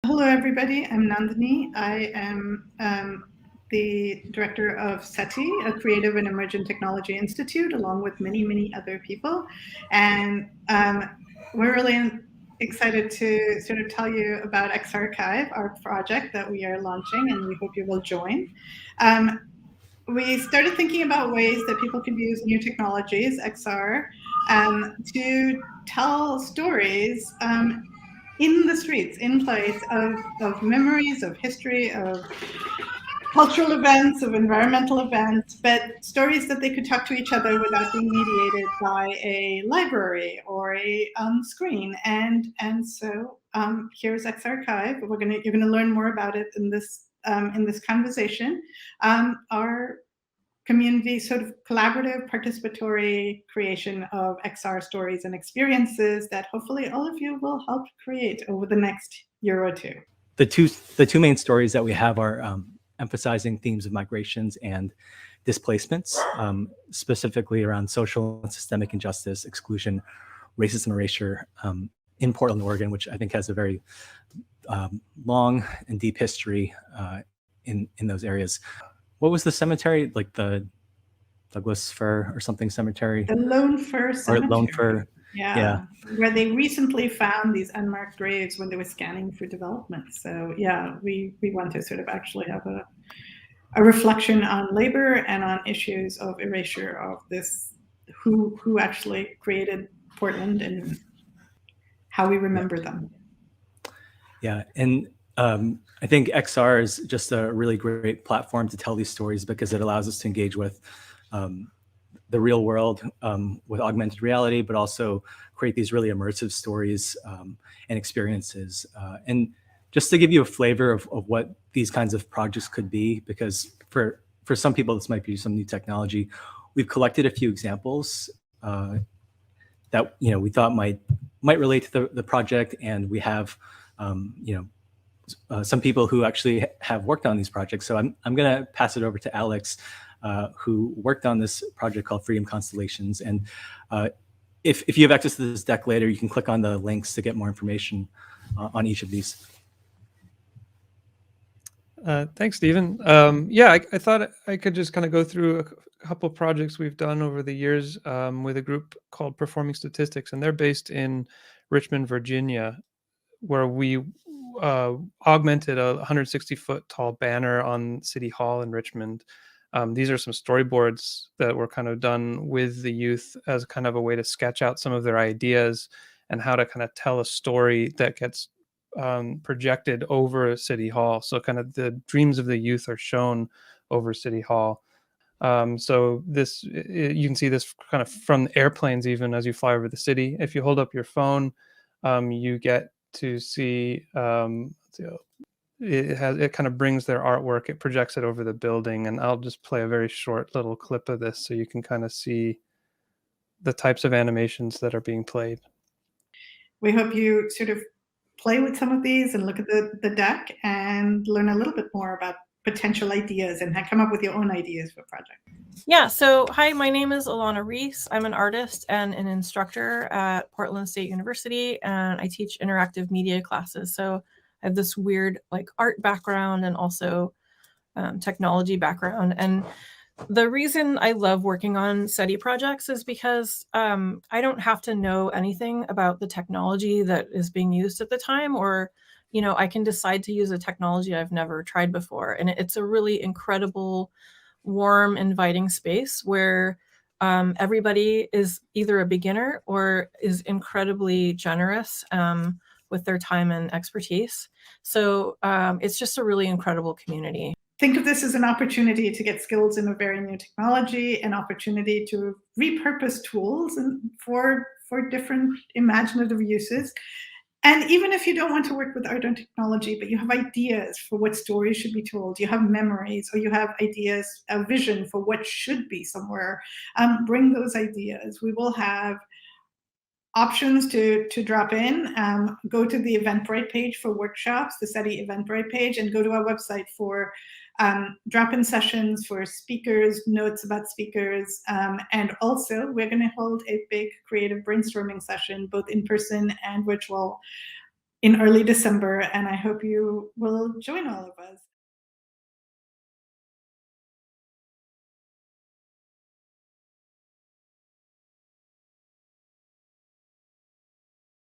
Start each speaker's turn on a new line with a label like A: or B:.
A: Hello, everybody. I'm Nandini. I am the director of SETI, a Creative and Emerging Technology Institute, along with many, many other people. And we're really excited to sort of tell you about XRchive, our project that we are launching, and we hope you will join. We started thinking about ways that people could use new technologies, XR, to tell stories in the streets, in place of memories, of history, of cultural events, of environmental events, but stories that they could talk to each other without being mediated by a library or a screen. And so here's XRchive. You're gonna learn more about it in this conversation. Our community sort of collaborative participatory creation of XR stories and experiences that hopefully all of you will help create over the next year or two.
B: The two main stories that we have are emphasizing themes of migrations and displacements, specifically around social and systemic injustice, exclusion, racism, erasure in Portland, Oregon, which I think has a very long and deep history in those areas. What was the cemetery, like the Douglas Fir or something cemetery?
A: The Lone Fir Cemetery.
B: Or Lone Fir.
A: Yeah, where they recently found these unmarked graves when they were scanning for development. So yeah, we want to sort of actually have a reflection on labor and on issues of erasure of this, who actually created Portland and how we remember them.
B: Yeah, and I think XR is just a really great platform to tell these stories because it allows us to engage with the real world with augmented reality, but also create these really immersive stories and experiences. And just to give you a flavor of what these kinds of projects could be, because for some people, this might be some new technology, we've collected a few examples that we thought might relate to the project, and we have some people who actually have worked on these projects. So I'm going to pass it over to Alex, who worked on this project called Freedom Constellations. And if you have access to this deck later, you can click on the links to get more information on each of these.
C: Thanks, Stephen. Yeah, I thought I could just kind of go through a couple of projects we've done over the years with a group called Performing Statistics, and they're based in Richmond, Virginia, where we augmented a 160-foot tall banner on City Hall in Richmond. These are some storyboards that were kind of done with the youth as kind of a way to sketch out some of their ideas and how to kind of tell a story that gets projected over City Hall. So kind of the dreams of the youth are shown over City Hall. So this, you can see this kind of from airplanes, even as you fly over the city. If you hold up your phone, you get to see it kind of brings their artwork, it projects it over the building, and I'll just play a very short little clip of this so you can kind of see the types of animations that are being played.
A: We hope you sort of play with some of these and look at the deck and learn a little bit more about potential ideas and come up with your own ideas for a project.
D: Yeah, so hi, my name is Alana Reese. I'm an artist and an instructor at Portland State University, and I teach interactive media classes. So I have this weird like art background and also technology background. And the reason I love working on SETI projects is because I don't have to know anything about the technology that is being used at the time, or I can decide to use a technology I've never tried before. And it's a really incredible, warm, inviting space where everybody is either a beginner or is incredibly generous with their time and expertise. So it's just a really incredible community.
A: Think of this as an opportunity to get skills in a very new technology, an opportunity to repurpose tools for different imaginative uses. And even if you don't want to work with art and technology, but you have ideas for what stories should be told, you have memories, or you have ideas, a vision for what should be somewhere, bring those ideas. We will have options to drop in. Go to the Eventbrite page for workshops, the SETI Eventbrite page, and go to our website for drop-in sessions for speakers, notes about speakers, and also we're going to hold a big creative brainstorming session, both in person and virtual, in early December, and I hope you will join all of us.